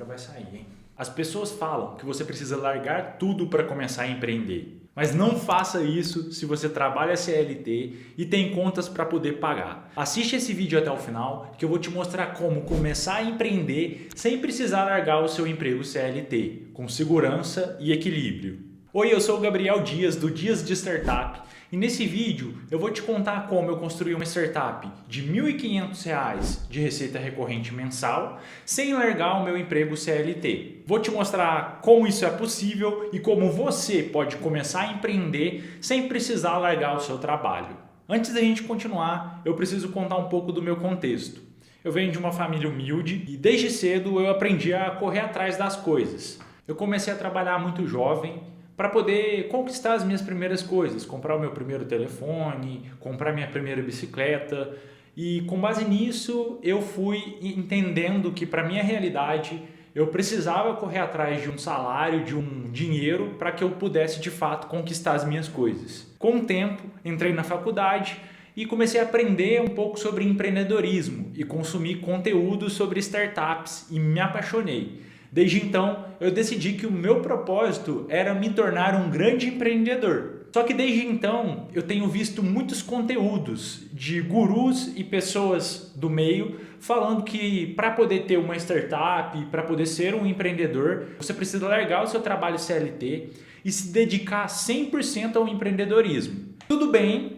vai sair, hein? As pessoas falam que você precisa largar tudo para começar a empreender. Mas não faça isso se você trabalha CLT e tem contas para poder pagar. Assiste esse vídeo até o final que eu vou te mostrar como começar a empreender sem precisar largar o seu emprego CLT, com segurança e equilíbrio. Oi, eu sou o Gabriel Dias do Dias de Startup e nesse vídeo eu vou te contar como eu construí uma startup de R$ 1.500 de receita recorrente mensal sem largar o meu emprego CLT. Vou te mostrar como isso é possível e como você pode começar a empreender sem precisar largar o seu trabalho. Antes da gente continuar, eu preciso contar um pouco do meu contexto. Eu venho de uma família humilde e desde cedo eu aprendi a correr atrás das coisas. Eu comecei a trabalhar muito jovem para poder conquistar as minhas primeiras coisas, comprar o meu primeiro telefone, comprar minha primeira bicicleta. E com base nisso, eu fui entendendo que para minha realidade, eu precisava correr atrás de um salário, de um dinheiro, para que eu pudesse de fato conquistar as minhas coisas. Com o tempo, entrei na faculdade e comecei a aprender um pouco sobre empreendedorismo e consumir conteúdo sobre startups e me apaixonei. Desde então, eu decidi que o meu propósito era me tornar um grande empreendedor. Só que desde então, eu tenho visto muitos conteúdos de gurus e pessoas do meio falando que para poder ter uma startup, para poder ser um empreendedor, você precisa largar o seu trabalho CLT e se dedicar 100% ao empreendedorismo. Tudo bem.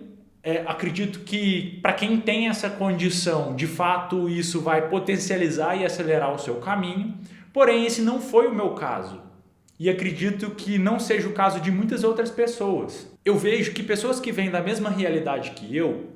Acredito que para quem tem essa condição, de fato isso vai potencializar e acelerar o seu caminho, porém esse não foi o meu caso e acredito que não seja o caso de muitas outras pessoas. Eu vejo que pessoas que vêm da mesma realidade que eu,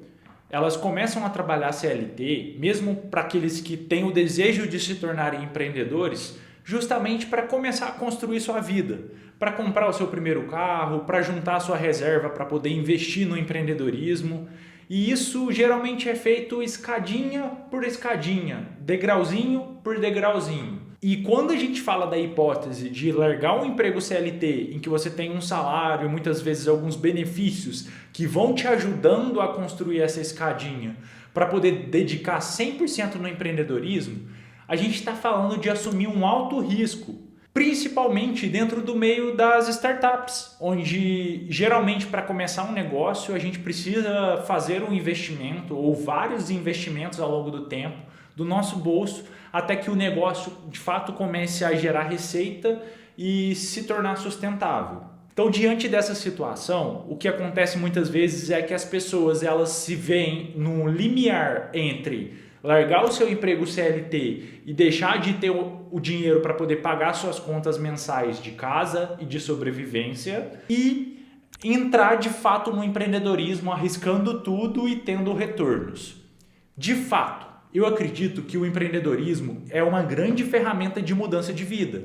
elas começam a trabalhar CLT, mesmo para aqueles que têm o desejo de se tornarem empreendedores, justamente para começar a construir sua vida, para comprar o seu primeiro carro, para juntar a sua reserva para poder investir no empreendedorismo. E isso geralmente é feito escadinha por escadinha, degrauzinho por degrauzinho. E quando a gente fala da hipótese de largar um emprego CLT em que você tem um salário, muitas vezes alguns benefícios que vão te ajudando a construir essa escadinha para poder dedicar 100% no empreendedorismo, a gente está falando de assumir um alto risco, principalmente dentro do meio das startups, onde geralmente para começar um negócio a gente precisa fazer um investimento ou vários investimentos ao longo do tempo do nosso bolso até que o negócio de fato comece a gerar receita e se tornar sustentável. Então, diante dessa situação, o que acontece muitas vezes é que as pessoas elas se veem no limiar entre largar o seu emprego CLT e deixar de ter o dinheiro para poder pagar suas contas mensais de casa e de sobrevivência e entrar de fato no empreendedorismo arriscando tudo e tendo retornos. De fato, eu acredito que o empreendedorismo é uma grande ferramenta de mudança de vida.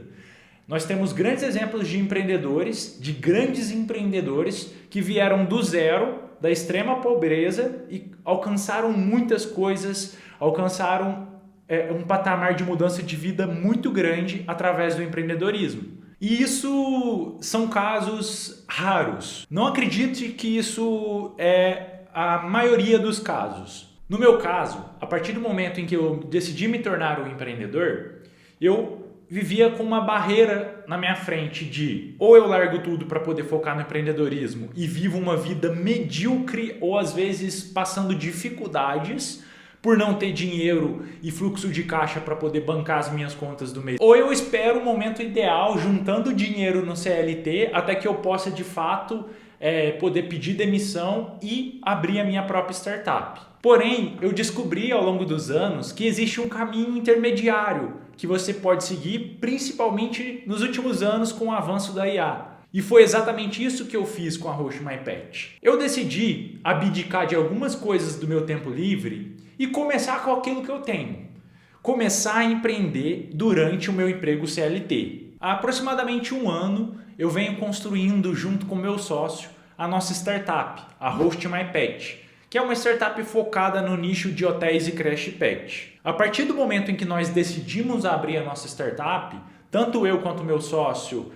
Nós temos grandes exemplos de empreendedores, de grandes empreendedores que vieram do zero, da extrema pobreza e alcançaram muitas coisas, alcançaram um patamar de mudança de vida muito grande através do empreendedorismo. E isso são casos raros. Não acredite que isso é a maioria dos casos. No meu caso, a partir do momento em que eu decidi me tornar um empreendedor, eu vivia com uma barreira na minha frente de ou eu largo tudo para poder focar no empreendedorismo e vivo uma vida medíocre ou às vezes passando dificuldades por não ter dinheiro e fluxo de caixa para poder bancar as minhas contas do mês. Ou eu espero o momento ideal juntando dinheiro no CLT até que eu possa de fato poder pedir demissão e abrir a minha própria startup. Porém, eu descobri ao longo dos anos que existe um caminho intermediário que você pode seguir, principalmente nos últimos anos com o avanço da IA. E foi exatamente isso que eu fiz com a Roxo My Pet. Eu decidi abdicar de algumas coisas do meu tempo livre e começar com aquilo que eu tenho. Começar a empreender durante o meu emprego CLT. Há aproximadamente um ano, eu venho construindo junto com meu sócio a nossa startup, a Host My Pet, que é uma startup focada no nicho de hotéis e creche pet. A partir do momento em que nós decidimos abrir a nossa startup, tanto eu quanto meu sócio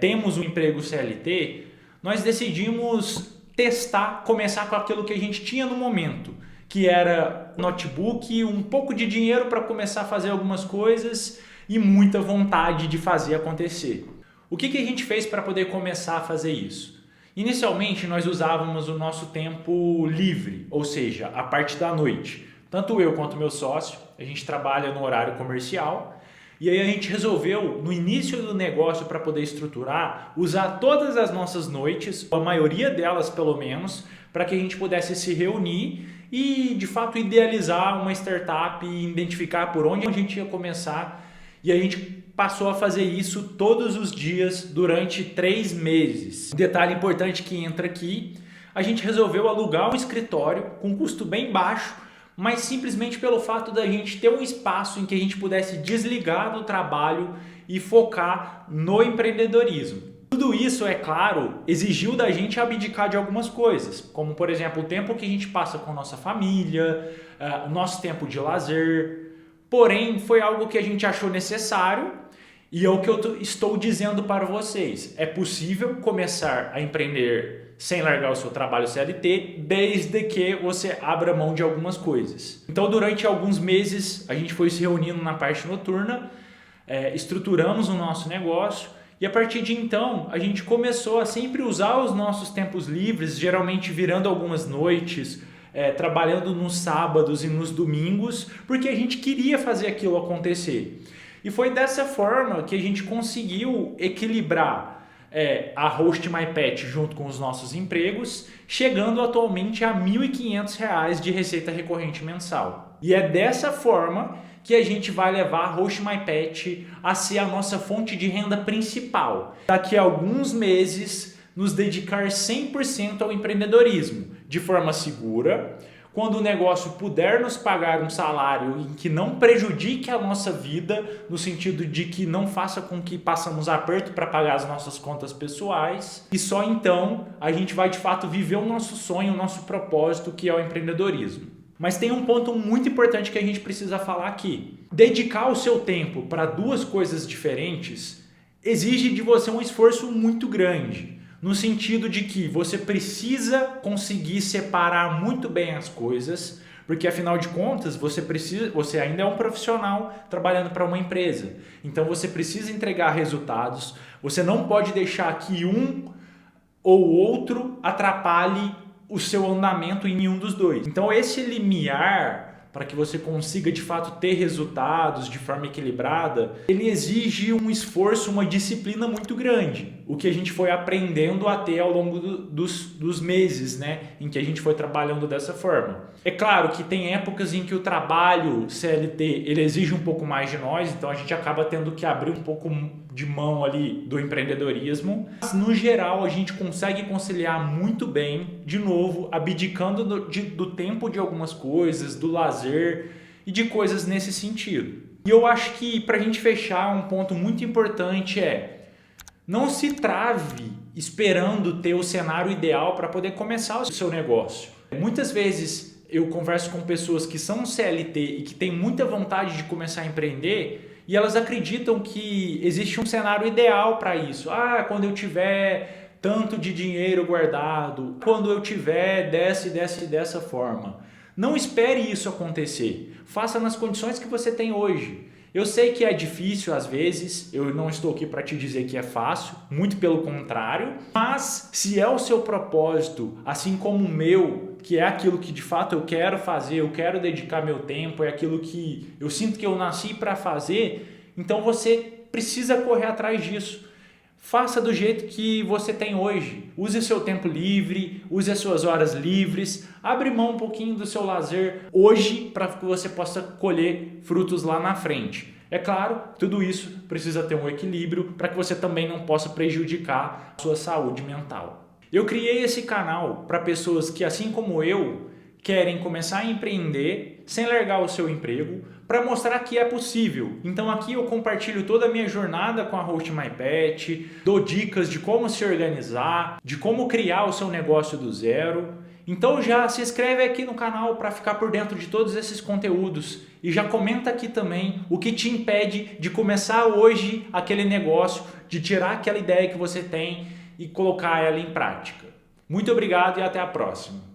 temos um emprego CLT, nós decidimos testar, começar com aquilo que a gente tinha no momento, que era notebook, um pouco de dinheiro para começar a fazer algumas coisas e muita vontade de fazer acontecer. O que a gente fez para poder começar a fazer isso? Inicialmente nós usávamos o nosso tempo livre, ou seja, a parte da noite. Tanto eu quanto meu sócio, a gente trabalha no horário comercial. E aí a gente resolveu, no início do negócio, para poder estruturar, usar todas as nossas noites, a maioria delas pelo menos, para que a gente pudesse se reunir e de fato idealizar uma startup e identificar por onde a gente ia começar. E a gente passou a fazer isso todos os dias durante 3 meses. Um detalhe importante que entra aqui, a gente resolveu alugar um escritório com custo bem baixo, mas simplesmente pelo fato da gente ter um espaço em que a gente pudesse desligar do trabalho e focar no empreendedorismo. Tudo isso, é claro, exigiu da gente abdicar de algumas coisas, como por exemplo o tempo que a gente passa com a nossa família, o nosso tempo de lazer. Porém, foi algo que a gente achou necessário e é o que eu estou dizendo para vocês. É possível começar a empreender sem largar o seu trabalho CLT, desde que você abra mão de algumas coisas. Então, durante alguns meses, a gente foi se reunindo na parte noturna, estruturamos o nosso negócio e a partir de então, a gente começou a sempre usar os nossos tempos livres, geralmente virando algumas noites, trabalhando nos sábados e nos domingos, porque a gente queria fazer aquilo acontecer. E foi dessa forma que a gente conseguiu equilibrar a Host My Pet junto com os nossos empregos, chegando atualmente a R$ 1.500 de receita recorrente mensal. E é dessa forma que a gente vai levar a Host My Pet a ser a nossa fonte de renda principal. Daqui a alguns meses, nos dedicar 100% ao empreendedorismo, de forma segura, quando o negócio puder nos pagar um salário em que não prejudique a nossa vida, no sentido de que não faça com que passemos aperto para pagar as nossas contas pessoais, e só então a gente vai de fato viver o nosso sonho, o nosso propósito, que é o empreendedorismo. Mas tem um ponto muito importante que a gente precisa falar aqui. Dedicar o seu tempo para 2 coisas diferentes exige de você um esforço muito grande. No sentido de que você precisa conseguir separar muito bem as coisas, porque afinal de contas você ainda é um profissional trabalhando para uma empresa. Então você precisa entregar resultados, você não pode deixar que um ou outro atrapalhe o seu andamento em nenhum dos dois. Então esse limiar, para que você consiga de fato ter resultados de forma equilibrada, ele exige um esforço, uma disciplina muito grande. O que a gente foi aprendendo a ter ao longo dos meses, né, em que a gente foi trabalhando dessa forma. É claro que tem épocas em que o trabalho CLT ele exige um pouco mais de nós, então a gente acaba tendo que abrir um pouco de mão ali do empreendedorismo. Mas no geral a gente consegue conciliar muito bem, de novo, abdicando do tempo de algumas coisas, do lazer e de coisas nesse sentido. E eu acho que para a gente fechar, um ponto muito importante não se trave esperando ter o cenário ideal para poder começar o seu negócio. Muitas vezes eu converso com pessoas que são CLT e que têm muita vontade de começar a empreender e elas acreditam que existe um cenário ideal para isso. Quando eu tiver tanto de dinheiro guardado, quando eu tiver dessa forma. Não espere isso acontecer. Faça nas condições que você tem hoje. Eu sei que é difícil às vezes, eu não estou aqui para te dizer que é fácil, muito pelo contrário, mas se é o seu propósito, assim como o meu, que é aquilo que de fato eu quero fazer, eu quero dedicar meu tempo, é aquilo que eu sinto que eu nasci para fazer, então você precisa correr atrás disso. Faça do jeito que você tem hoje. Use seu tempo livre, use as suas horas livres, abre mão um pouquinho do seu lazer hoje para que você possa colher frutos lá na frente. É claro, tudo isso precisa ter um equilíbrio para que você também não possa prejudicar a sua saúde mental. Eu criei esse canal para pessoas que, assim como eu, querem começar a empreender sem largar o seu emprego, para mostrar que é possível. Então aqui eu compartilho toda a minha jornada com a Host My Pet, dou dicas de como se organizar, de como criar o seu negócio do zero. Então já se inscreve aqui no canal para ficar por dentro de todos esses conteúdos e já comenta aqui também o que te impede de começar hoje aquele negócio, de tirar aquela ideia que você tem e colocar ela em prática. Muito obrigado e até a próxima.